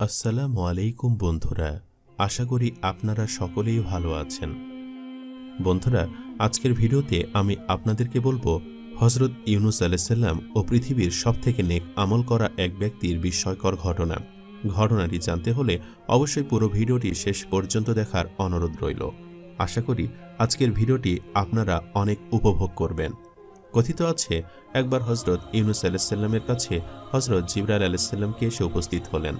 আসসালামু আলাইকুম বন্ধুরা, আশা করি আপনারা সকলেই ভালো আছেন। বন্ধুরা, আজকের ভিডিওতে আমি আপনাদেরকে বলবো হযরত ইউনূস আলাইহিস সালাম ও পৃথিবীর সবথেকে নেক আমল করা এক ব্যক্তির বিস্ময়কর ঘটনা। ঘটনাটি জানতে হলে অবশ্যই পুরো ভিডিওটি শেষ পর্যন্ত দেখার অনুরোধ রইল। আশা করি আজকের ভিডিওটি আপনারা অনেক উপভোগ করবেন। কথিত আছে, একবার হযরত ইউনূস আলাইহিস সালামের কাছে হযরত জিবরাইল আলাইহিস সালামকে এসে উপস্থিত হলেন।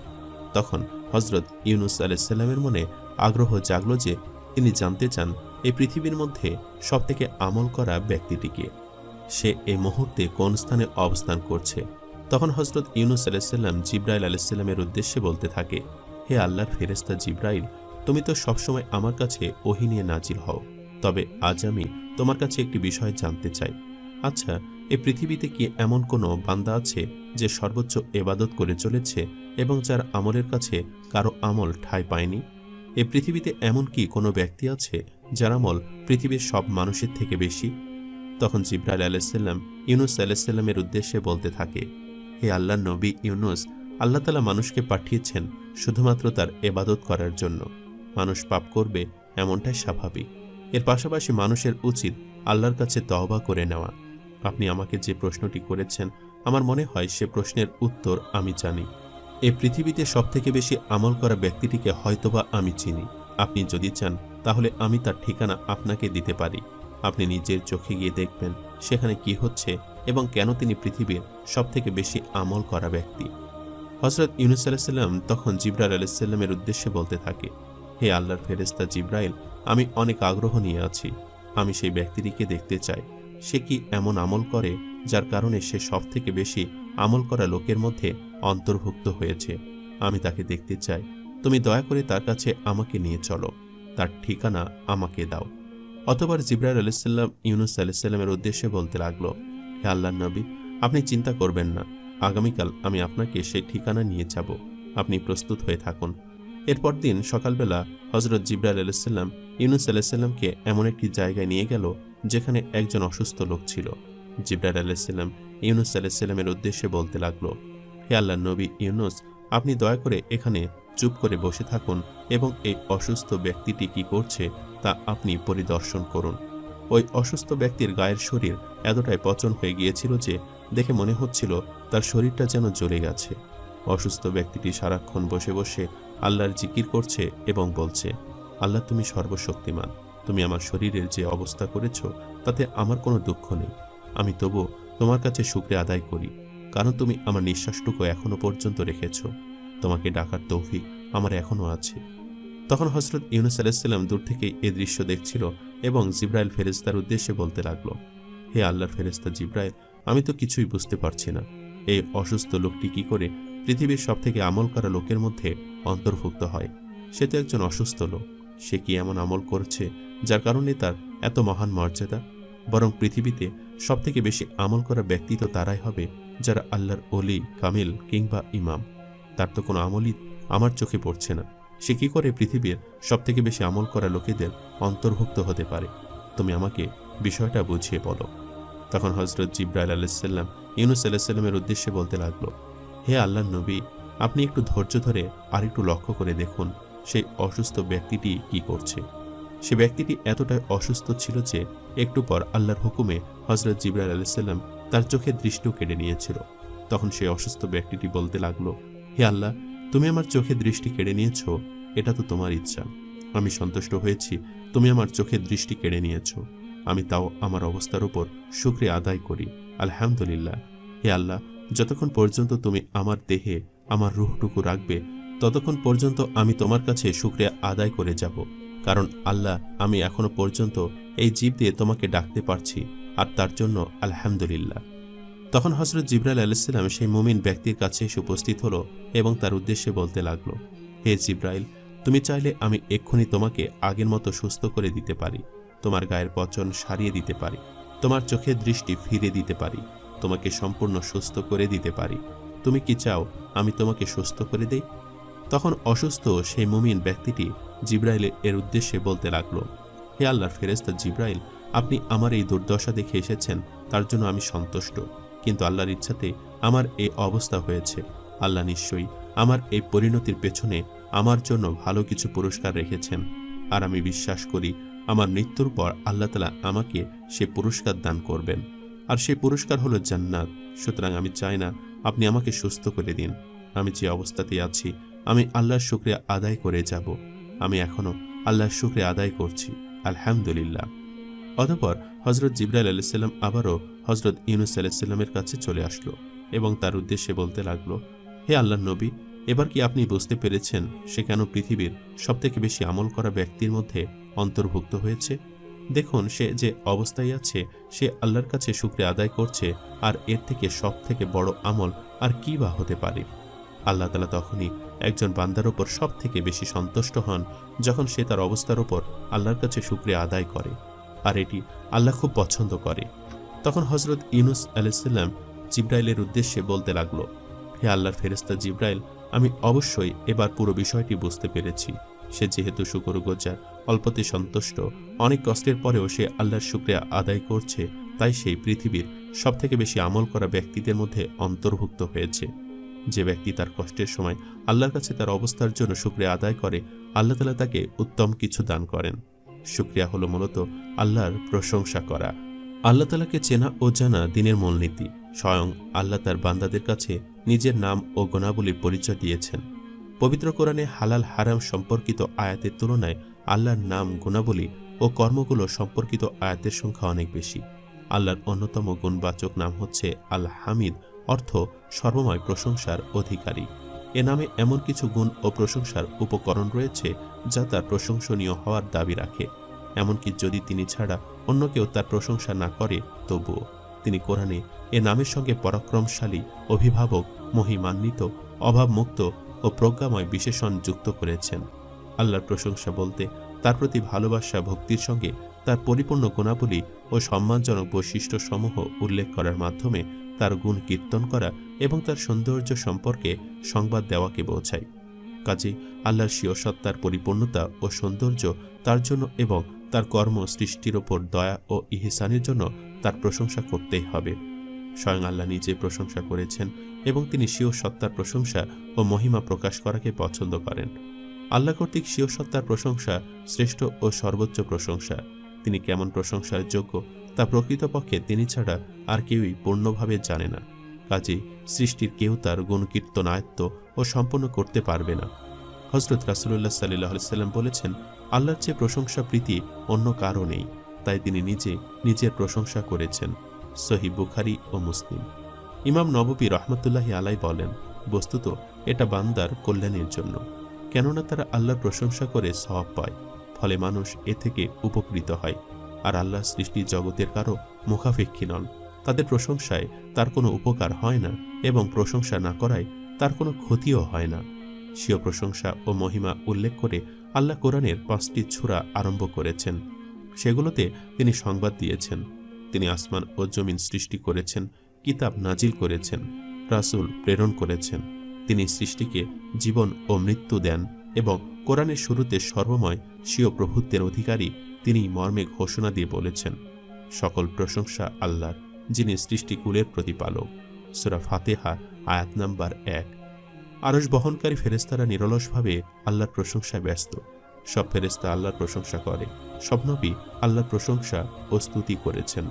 তখন হযরত ইউনূস আলাইহিস সালামের মনে আগ্রহ জাগল যে তিনি জানতে চান এই পৃথিবীর মধ্যে সবথেকে আমল করা ব্যক্তিটিকে, সে এই মুহূর্তে কোন স্থানে অবস্থান করছে। তখন হযরত ইউনূস আলাইহিস সালাম জিবরাইল আলাইহিস সালামের উদ্দেশ্যে বলতে থাকে, হে আল্লাহর ফেরেশতা জিবরাইল, তুমি তো সবসময় আমার কাছে ওহী নিয়ে নাজিল হও, তবে আজ আমি তোমার কাছে একটি বিষয় জানতে চাই। আচ্ছা, এই পৃথিবীতে কি এমন কোনো বান্দা আছে যে সর্বোচ্চ ইবাদত করে চলেছে এবং যার আমলের কাছে কারো আমল ঠাঁই পায়নি? এই পৃথিবীতে এমন কি কোনো ব্যক্তি আছে যার আমল পৃথিবীর সব মানুষের থেকে বেশি? তখন জিবরাইল আলাইহিস সালাম ইউনূস আলাইহিস সালামের উদ্দেশ্যে বলতে থাকে, হে আল্লাহর নবী ইউনূস, আল্লাহ তাআলা মানুষকে পাঠিয়েছেন শুধুমাত্র তার ইবাদত করার জন্য। মানুষ পাপ করবে, এমনটাই স্বাভাবিক। এর পাশাপাশি মানুষের উচিত আল্লাহর কাছে তওবা করে নেওয়া। আপনি আমাকে যে প্রশ্নটি করেছেন, আমার মনে হয় সে প্রশ্নের উত্তর আমি জানি। এই পৃথিবীতে সবথেকে বেশি আমল করা ব্যক্তিটিকে হয়তোবা আমি চিনি। আপনি যদি চান তাহলে আমি তার ঠিকানা আপনাকে দিতে পারি। আপনি নিজের চোখে গিয়ে দেখবেন সেখানে কি হচ্ছে এবং কেন তিনি পৃথিবীর সবথেকে বেশি আমল করা ব্যক্তি। হযরত ইউনূস আলাইহিস সালাম তখন জিবরাইল আলাইহিস সালামের উদ্দেশ্যে বলতে থাকে, হে আল্লাহর ফেরেশতা জিবরাইল, আমি অনেক আগ্রহ নিয়ে আছি। আমি সেই ব্যক্তিটিকে দেখতে চাই। সে কি এমন আমল করে যার কারণে সে সবথেকে বেশি আমল করা লোকের মধ্যে অন্তর্ভুক্ত হয়েছে? আমি তাকে দেখতে চাই। তুমি দয়া করে তার কাছে আমাকে নিয়ে চলো, তার ঠিকানা আমাকে দাও। অতঃপর জিবরাইল আলাইহিস সালাম ইউনূস আলাইহিস সালামের উদ্দেশ্যে বলতে লাগলো, হে আল্লাহর নবী, আপনি চিন্তা করবেন না, আগামীকাল আমি আপনাকে সেই ঠিকানা নিয়ে যাব। আপনি প্রস্তুত হয়ে থাকুন। এরপর দিন সকালবেলা হযরত জিবরাইল আলাইহিস সালাম ইউনূস আলাইহিস সালামকে এমন একটি জায়গায় নিয়ে গেল যেখানে একজন অসুস্থ লোক ছিল। জিবরাইল আলাইহিস সালাম ইউনূস আলাইহিস সালামের উদ্দেশ্যে বলতে লাগলো, হে আল্লাহর নবী ইউনূস, আপনি দয়া করে এখানে চুপ করে বসে থাকুন এবং এই অসুস্থ ব্যক্তিটি কি করছে তা আপনি পরিদর্শন করুন। ওই অসুস্থ ব্যক্তির গায়ের শরীর এতটাই পচন হয়ে গিয়েছিল যে দেখে মনে হচ্ছিল তার শরীরটা যেন জ্বলে গেছে। অসুস্থ ব্যক্তিটি সারাক্ষণ বসে বসে আল্লাহর জিকির করছে এবং বলছে, আল্লাহ তুমি সর্বশক্তিমান, তুমি আমার শরীরের যে অবস্থা করেছ তাতে আমার কোনো দুঃখ নেই। আমি তবু তোমার কাছে শুকরিয়া আদায় করি, কারণ তুমি আমার নিঃশ্বাসটুকু এখনো পর্যন্ত রেখেছ। তোমাকে ডাকার তৌফিক আমার এখনো আছে। তখন হযরত ইউনূস আলাইহিস সালাম দূর থেকে এই দৃশ্য দেখছিল এবং জিবরাইল ফেরেশতার উদ্দেশ্যে বলতে লাগলো, হে আল্লাহর ফেরেশতা জিবরাইল, আমি তো কিছুই বুঝতে পারছি না, এই অসুস্থ লোকটি কি করে পৃথিবীর সবথেকে আমল করা লোকের মধ্যে অন্তর্ভুক্ত হয়? সে তো একজন অসুস্থ লোক। সে কি এমন আমল করছে যার কারণে তার এত মহান মর্যাদা? বরং পৃথিবীতে সবথেকে বেশি আমল করা ব্যক্তি তো তারাই হবে যারা আল্লাহর ওলি, কামিল কিংবা ইমাম। তার তো কোনো আমলই আমার চোখে পড়ছে না। সে কি করে পৃথিবীর সবথেকে বেশি আমল করা লোকেদের অন্তর্ভুক্ত হতে পারে? তুমি আমাকে বিষয়টা বুঝিয়ে বলো। তখন হযরত জিবরাইল আলাইহিস সালাম ইউনূস আলাইহিস সালামের উদ্দেশ্যে বলতে লাগলো, হে আল্লাহর নবী, আপনি একটু ধৈর্য ধরে আর একটু লক্ষ্য করে দেখুন সেই অসুস্থ ব্যক্তিটি কি করছে। সে ব্যক্তিটি এতটাই অসুস্থ ছিল যে একটু পর আল্লাহর হুকুমে হযরত জিবরাইল আলাইহিস সালাম তার চোখের দৃষ্টিও কেড়ে নিয়েছিল। তখন সেই অসুস্থ ব্যক্তিটি বলতে লাগলো, হে আল্লাহ, তুমি আমার চোখের দৃষ্টি কেড়ে নিয়েছ, এটা তো তোমার ইচ্ছা। আমি সন্তুষ্ট হয়েছি, তুমি আমার চোখের দৃষ্টি কেড়ে নিয়েছ। আমি তাও আমার অবস্থার উপর শুকরিয়া আদায় করি, আলহামদুলিল্লাহ। হে আল্লাহ, যতক্ষণ পর্যন্ত তুমি আমার দেহে আমার রূহটুকু রাখবে ততক্ষণ পর্যন্ত আমি তোমার কাছে শুকরিয়া আদায় করে যাব, কারণ আল্লাহ, আমি এখনো পর্যন্ত এই জীব দিয়ে তোমাকে ডাকতে পারছি, আর তার জন্য আলহামদুলিল্লাহ। তখন হযরত জিবরাইল আলাইহিস সালাম সেই মুমিন ব্যক্তির কাছে এসে উপস্থিত হলো এবং তার উদ্দেশ্যে বলতে লাগলো, হে জিবরাইল, তুমি চাইলে আমি এক্ষুনি তোমাকে আগের মতো সুস্থ করে দিতে পারি, তোমার গায়ের পচন সারিয়ে দিতে পারি, তোমার চোখের দৃষ্টি ফিরে দিতে পারি, তোমাকে সম্পূর্ণ সুস্থ করে দিতে পারি। তুমি কি চাও আমি তোমাকে সুস্থ করে দেই? তখন অসুস্থ সেই মুমিন ব্যক্তিটি জিবরাইল এর উদ্দেশ্যে বলতে লাগলো, হে আল্লাহর ফেরেশতা জিবরাইল, আপনি আমার এই দুর্দশা দেখে এসেছেন, তার জন্য আমি সন্তুষ্ট, কিন্তু আল্লাহর ইচ্ছাতে আমার এই অবস্থা হয়েছে। আল্লাহ নিশ্চয়ই আমার এই পরিণতির পেছনে আমার জন্য ভালো কিছু পুরস্কার রেখেছেন, আর আমি বিশ্বাস করি আমার মৃত্যুর পর আল্লাহ তাআলা আমাকে সে পুরস্কার দান করবেন, আর সেই পুরস্কার হলো জান্নাত। সুতরাং আমি চাই না আপনি আমাকে সুস্থ করে দিন। আমি যে অবস্থাতে আছি আমি আল্লাহর শুকরিয়া আদায় করে যাব। আমি এখনো আল্লাহর শুকরিয়া আদায় করছি, আলহামদুলিল্লাহ। অতঃপর হযরত জিবরাইল আলাইহিস সালাম আবারও হযরত ইউনূস আলাইহিস সালামের কাছে চলে আসলো এবং তার উদ্দেশ্যে বলতে লাগলো, হে আল্লাহর নবী, এবার কি আপনি বুঝতে পেরেছেন সে কেন পৃথিবীর সবথেকে বেশি আমল করা ব্যক্তির মধ্যে অন্তর্ভুক্ত হয়েছে? দেখুন সে যে অবস্থায় আছে সে আল্লাহর কাছে শুকরিয়া আদায় করছে, আর এর থেকে সব থেকে বড় আমল আর কি বা হতে পারে? আল্লাহ তাআলা তখনই একজন বান্দার ওপর সব থেকে বেশি সন্তুষ্ট হন যখন সে তার অবস্থার ওপর আল্লাহর কাছে শুকরিয়া আদায় করে, আর এটি আল্লাহ খুব পছন্দ করে। তখন হযরত ইউনূস আলাইহিস সালাম জিবরাইলের উদ্দেশ্যে বলতে লাগলো, হে আল্লাহর ফেরেশতা জিবরাইল, আমি অবশ্যই এবার পুরো বিষয়টি বুঝতে পেরেছি। সে যেহেতু শুকরগুজার, অল্পতে সন্তুষ্ট, অনেক কষ্টের পরেও সে আল্লাহর শুকরিয়া আদায় করছে, তাই সেই পৃথিবীর সবথেকে বেশি আমল করা ব্যক্তিদের মধ্যে অন্তর্ভুক্ত হয়েছে। যে ব্যক্তি তার কষ্টের সময় আল্লাহর কাছে তার অবস্থার জন্য শুকরিয়া আদায় করে, আল্লাহ তাআলা তাকে উত্তম কিছু দান করেন। শুকরিয়া হলো মূলত আল্লাহর প্রশংসা করা। আল্লাহ তাআলাকে চেনা ও জানা দ্বীনের মূলনীতি। স্বয়ং আল্লাহ তার বান্দাদের কাছে নিজের নাম ও গুণাবলীর পরিচয় দিয়েছেন। পবিত্র কোরআনে হালাল হারাম সম্পর্কিত আয়াতের তুলনায় আল্লাহর নাম, গুণাবলী ও কর্মগুলো সম্পর্কিত আয়াতের সংখ্যা অনেক বেশি। আল্লাহর অন্যতম গুণবাচক নাম হচ্ছে আল হামিদ, অর্থ সর্বময় প্রশংসার অধিকারী। এ নামে এমন কিছু গুণ ও প্রশংসার উপকরণ রয়েছে যা তার প্রশংসনীয় হওয়ার দাবি রাখে। এমনকি যদি তিনি ছাড়া অন্য কেউ তার প্রশংসা না করে তবুও তিনি কোরআনে এ নামের সঙ্গে পরাক্রমশালী, অভিভাবক, মহিমান্বিত, অভাবমুক্ত ও প্রজ্ঞাময় বিশেষণ যুক্ত করেছেন। আল্লাহর প্রশংসা বলতে তার প্রতি ভালোবাসা, ভক্তির সঙ্গে তার পরিপূর্ণ গুণাবলী ও সম্মানজনক বৈশিষ্ট্যসমূহ উল্লেখ করার মাধ্যমে তার গুণ কীর্তন করা এবং তার সৌন্দর্য সম্পর্কে সংবাদ দেওয়াকে বোঝায়। কাজে আল্লাহর স্বীয় সত্তার পরিপূর্ণতা ও সৌন্দর্য তার জন্য এবং তার কর্ম সৃষ্টির ওপর দয়া ও ইহসানের জন্য তার প্রশংসা করতেই হবে। স্বয়ং আল্লাহ নিজে প্রশংসা করেছেন এবং তিনি স্বীয় সত্তার প্রশংসা ও মহিমা প্রকাশ করাকে পছন্দ করেন। আল্লাহ কর্তৃক স্বীয় সত্তার প্রশংসা শ্রেষ্ঠ ও সর্বোচ্চ প্রশংসা। তিনি কেমন প্রশংসার যোগ্য তা প্রকৃতপক্ষে তিনি ছাড়া আর কেউই পূর্ণভাবে জানে না। কাজেই সৃষ্টির কেউ তার গুণকীর্তন আয়ত্ত ও সম্পন্ন করতে পারবে না। হযরত রাসূলুল্লাহ সাল্লাল্লাহু আলাইহি সাল্লাম বলেছেন, আল্লাহর চেয়ে প্রশংসা প্রীতি অন্য কারও নেই, তাই তিনি নিজে নিজের প্রশংসা করেছেন। সহিহ বুখারী ও মুসলিম। ইমাম নববী রাহমাতুল্লাহি আলাইহি বলেন, বস্তুত এটা বান্দার কল্যাণের জন্য, কেননা তারা আল্লাহর প্রশংসা করে সওয়াব পায়, ফলে মানুষ এ থেকে উপকৃত হয়। আর আল্লাহ সৃষ্টি জগতের কারো মুখাপেক্ষী নন। তাদের প্রশংসায় তার কোনো উপকার হয় না এবং প্রশংসা না করায় তার কোনো ক্ষতিও হয় না। স্বীয় প্রশংসা ও মহিমা উল্লেখ করে আল্লাহ কোরআনের 5টি সূরা আরম্ভ করেছেন। সেগুলোতে তিনি সংবাদ দিয়েছেন, তিনি আসমান ও জমিন সৃষ্টি করেছেন, কিতাব নাজিল করেছেন, রাসূল প্রেরণ করেছেন। তিনি সৃষ্টিকে জীবন ও মৃত্যু দেন এবং কোরআনের শুরুতে সর্বময় স্বীয় প্রভুত্বের অধিকারী তিনি মর্মে ঘোষণা দিয়ে বলেছেন, সকল প্রশংসা আল্লাহর, যিনি সৃষ্টিকুলের প্রতিপালক। সূরা ফাতিহা আয়াত নাম্বার 1। আরশ বহনকারী ফেরেশতারা নিরলসভাবে আল্লাহর প্রশংসায় ব্যস্ত। সব ফেরেশতা আল্লাহর প্রশংসা করে, সব নবী আল্লাহর প্রশংসা ও স্তুতি করেছেন।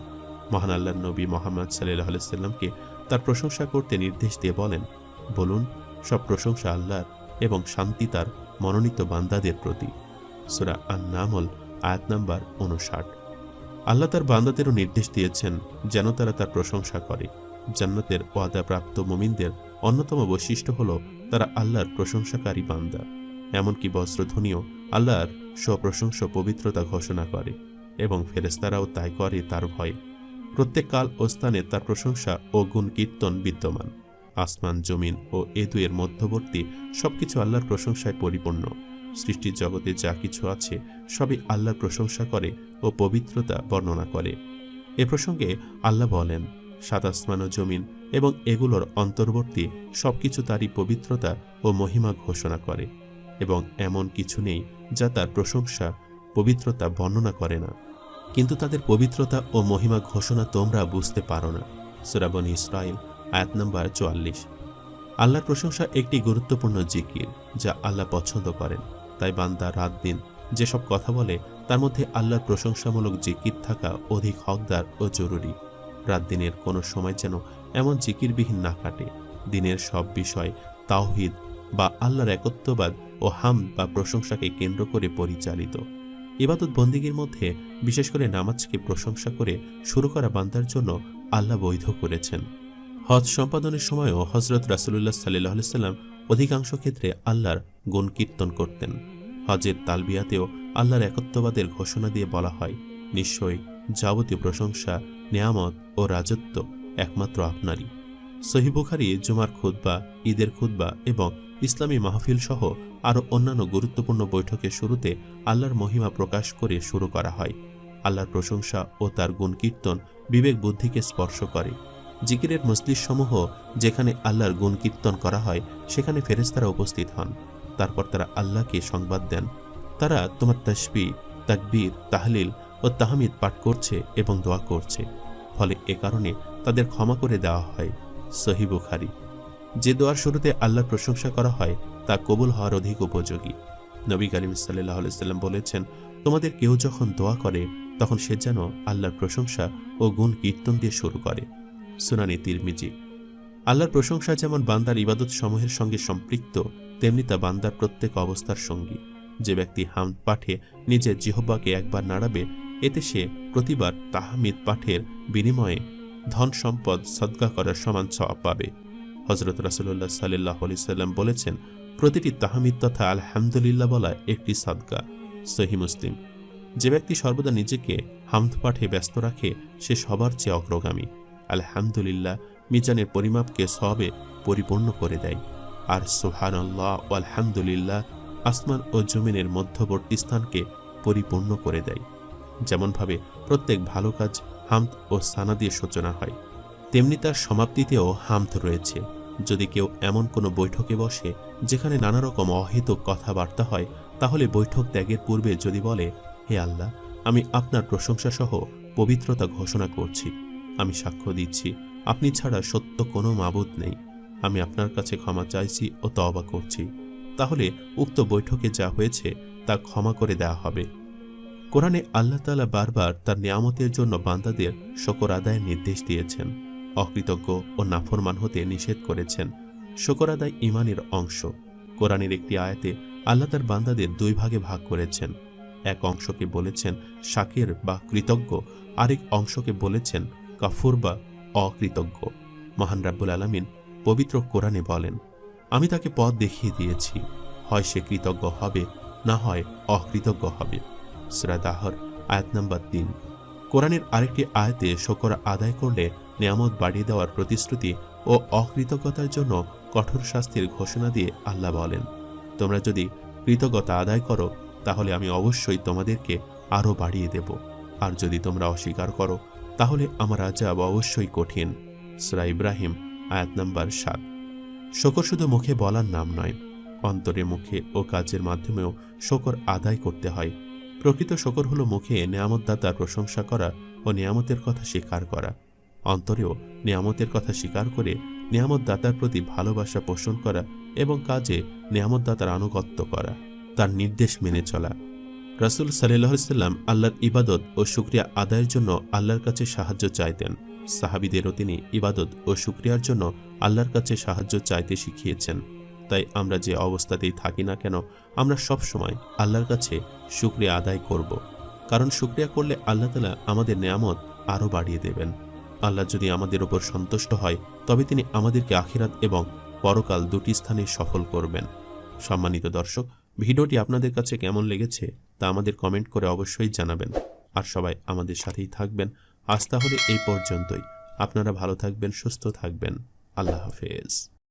মহান আল্লাহর নবী মুহাম্মদ সাল্লাল্লাহু আলাইহি সাল্লামকে তার প্রশংসা করতে নির্দেশ দিয়ে বলেন, বলুন, সব প্রশংসা আল্লাহর এবং শান্তি তার মনোনীত বান্দাদের প্রতি। সূরা আন-নামল আয়াত নাম্বার 59। আল্লাহ তার বান্দাদেরও নির্দেশ দিয়েছেন যেন তারা তার প্রশংসা করে। জান্নাতের ওয়াদাপ্রাপ্ত মুমিনদের অন্যতম বৈশিষ্ট্য হল তারা আল্লাহর প্রশংসাকারী বান্দা। এমনকি বজ্রধ্বনিও আল্লাহর স্বপ্রশংসা পবিত্রতা ঘোষণা করে এবং ফেরেশতারাও তাই করে তার ভয়ে। প্রত্যেক কাল ও স্থানে তার প্রশংসা ও গুণ কীর্তন বিদ্যমান। আসমান, জমিন ও এ দুয়ের মধ্যবর্তী সবকিছু আল্লাহর প্রশংসায় পরিপূর্ণ। সৃষ্টির জগতে যা কিছু আছে সবই আল্লাহর প্রশংসা করে ও পবিত্রতা বর্ণনা করে। এ প্রসঙ্গে আল্লাহ বলেন, সাত আসমান ও জমিন এবং এগুলোর অন্তর্বর্তী সবকিছু তারই পবিত্রতা ও মহিমা ঘোষণা করে এবং এমন কিছু নেই যা তার প্রশংসা, পবিত্রতা বর্ণনা করে না, কিন্তু তাদের পবিত্রতা ও মহিমা ঘোষণা তোমরা বুঝতে পারো না। সূরা বনী ইসরাঈল আয়াত নাম্বার 44। আল্লাহর প্রশংসা একটি গুরুত্বপূর্ণ জিকির যা আল্লাহ পছন্দ করেন। তাই বান্দা রাত দিন যেসব কথা বলে তার মধ্যে আল্লাহর প্রশংসামূলক জিকির থাকা অধিক হকদার ও জরুরি। রাত দিনের কোনো সময় যেন এমন জিকিরবিহীন না কাটে। দিনের সব বিষয় তাওহীদ বা আল্লাহর একত্ববাদ ও হামদ বা প্রশংসাকে কেন্দ্র করে পরিচালিত। ইবাদত বন্দিগির মধ্যে বিশেষ করে নামাজকে প্রশংসা করে শুরু করা বান্দার জন্য আল্লাহ বৈধ করেছেন। হজ সম্পাদনের সময়ও হজরত রাসূলুল্লাহ সাল্লাল্লাহু আলাইহি সাল্লাম অধিকাংশ ক্ষেত্রে আল্লাহর গুণ কীর্তন করতেন। হজের তালবিয়াতেও আল্লাহর একত্ববাদের ঘোষণা দিয়ে বলা হয়, নিশ্চয়ই যাবতীয় প্রশংসা, নেয়ামত ও রাজত্ব একমাত্র আপনারই। সহিহ বুখারী জুমার খুতবা, ঈদের খুতবা এবং ইসলামী মাহফিল সহ আরও অন্যান্য গুরুত্বপূর্ণ বৈঠকের শুরুতে আল্লাহর মহিমা প্রকাশ করে শুরু করা হয়। আল্লাহর প্রশংসা ও তার গুণ কীর্তন বিবেক বুদ্ধিকে স্পর্শ করে। জিকিরের মজলিসসমূহ যেখানে আল্লাহর গুণ কীর্তন করা হয় সেখানে ফেরেশতারা উপস্থিত হন। তারপর তারা আল্লাহকে সংবাদ দেন, তারা তোমার তাসবিহ, তাকবীর, তাহলিল ও তাহমিদ পাঠ করছে এবং দোয়া করছে, ফলে এ কারণে তাদের ক্ষমা করে দেওয়া হয়। সহিহ বুখারী। যে দোয়ার শুরুতে আল্লাহর প্রশংসা করা হয় তা কবুল হওয়ার অধিক উপযোগী। নবী করিম সাল্লাল্লাহু আলাইহি সাল্লাম বলেছেন, তোমাদের কেউ যখন দোয়া করে তখন সে যেন আল্লাহর প্রশংসা ও গুণ কীর্তন দিয়ে শুরু করে। সুনানে তিরমিজি। আল্লাহর প্রশংসা যেমন বান্দার ইবাদত সমূহের সঙ্গে সম্পৃক্ত, তেমনি তা বান্দার প্রত্যেক অবস্থার সঙ্গী। যে ব্যক্তি হামদ পাঠে নিজের জিহ্বাকে একবার নাড়াবে, এতে সে প্রতিবার তাহমিদ পাঠের বিনিময়ে ধন সম্পদ সদকা করার সমান সওয়াব পাবে। হযরত রাসূলুল্লাহ সাল্লাল্লাহু আলাইহি সাল্লাম বলেছেন, প্রতিটি তাহমিদ তথা আলহামদুলিল্লাহ বলা একটি সাদকা। সহিহ মুসলিম। যে ব্যক্তি সর্বদা নিজেকে হামদ পাঠে ব্যস্ত রাখে সে সবার চেয়ে অগ্রগামী। আলহামদুলিল্লাহ মিজানের পরিমাপকে সওয়াবে পরিপূর্ণ করে দেয়, আর সুবহানাল্লাহ ও আলহামদুলিল্লাহ আসমান ও জমিনের মধ্যবর্তী স্থানকে পরিপূর্ণ করে দেয়। যেমনভাবে প্রত্যেক ভালো কাজ হামদ ও সানা দিয়ে সূচনা হয়, তেমনি তার সমাপ্তিতেও হামদ রয়েছে। যদি কেউ এমন কোনো বৈঠকে বসে যেখানে নানা রকম অহেতুক কথাবার্তা হয়, তাহলে বৈঠক ত্যাগের পূর্বে যদি বলে, হে আল্লাহ, আমি আপনার প্রশংসা সহ পবিত্রতা ঘোষণা করছি, আমি সাক্ষ্য দিচ্ছি আপনি ছাড়া সত্য কোনো মাবুদ নেই, আমি আপনার কাছে ক্ষমা চাইছি ও তওবা করছি, তাহলে উক্ত বৈঠকে যা হয়েছে তা ক্ষমা করে দেওয়া হবে। কোরআনে আল্লাহ তাআলা বারবার তার নিয়ামতের জন্য বান্দাদের শুকর আদায়ের নির্দেশ দিয়েছেন, অকৃতজ্ঞ ও নাফরমান হতে নিষেধ করেছেন। শুকর আদায় ঈমানের অংশ। কোরআনের একটি আয়াতে আল্লাহ তার বান্দাদের দুই ভাগে ভাগ করেছেন। এক অংশকে বলেছেন শাকির বা কৃতজ্ঞ, আরেক অংশকে বলেছেন কাফুর বা অকৃতজ্ঞ। মহান রাব্বুল আলামিন পবিত্র কোরআনে বলেন, আমি তাকে পথ দেখিয়ে দিয়েছি, হয় সে কৃতজ্ঞ হবে, না হয় অকৃতজ্ঞ হবে। সূরা দাহর আয়াত নাম্বার 3। কোরআনের আরেকটি আয়াতে শুকর আদায় করলে নিয়ামত বাড়িয়ে দেওয়ার প্রতিশ্রুতি ও অকৃতজ্ঞতার জন্য কঠোর শাস্তির ঘোষণা দিয়ে আল্লাহ বলেন, তোমরা যদি কৃতজ্ঞতা আদায় করো তাহলে আমি অবশ্যই তোমাদেরকে আরও বাড়িয়ে দেব, আর যদি তোমরা অস্বীকার করো তাহলে আমার আযাব অবশ্যই কঠিন। সূরা ইব্রাহিম আয়াত নাম্বার 7। শুকর শুধু মুখে বলার নাম নয়, অন্তরে, মুখে ও কাজের মাধ্যমেও শুকর আদায় করতে হয়। প্রকৃত শুকর হলো মুখে নিয়ামতদাতার প্রশংসা করা ও নিয়ামতের কথা স্বীকার করা, অন্তরেও নিয়ামতের কথা স্বীকার করে নিয়ামতদাতার প্রতি ভালোবাসা পোষণ করা এবং কাজে নিয়ামতদাতার আনুগত্য করা, তার নির্দেশ মেনে চলা। রাসূল সাল্লাল্লাহু আলাইহি সাল্লাম আল্লাহর ইবাদত ও শুকরিয়া আদায়ের জন্য আল্লাহর কাছে সাহায্য চাইতেন। সাহাবীদেরও তিনি ইবাদত ও শুকরিয়ার জন্য আল্লাহর কাছে সাহায্য চাইতে শিখিয়েছেন। তাই আমরা যে অবস্থাতেই থাকি না কেন, আমরা সব সময় আল্লাহর কাছে শুকরিয়া আদায় করব, কারণ শুকরিয়া করলে আল্লাহ তাআলা আমাদের নিয়ামত আরও বাড়িয়ে দেবেন। আল্লাহ যদি আমাদের উপর সন্তুষ্ট হয় তবে তিনি আমাদেরকে আখিরাত এবং পরকাল দুটি স্থানে সফল করবেন। সম্মানিত দর্শক, ভিডিওটি আপনাদের কাছে কেমন লেগেছে তা আমাদের কমেন্ট করে অবশ্যই জানাবেন, আর সবাই আমাদের সাথেই থাকবেন। আজ তাহলে এই পর্যন্তই। আপনারা ভালো থাকবেন, সুস্থ থাকবেন। আল্লাহ হাফেজ।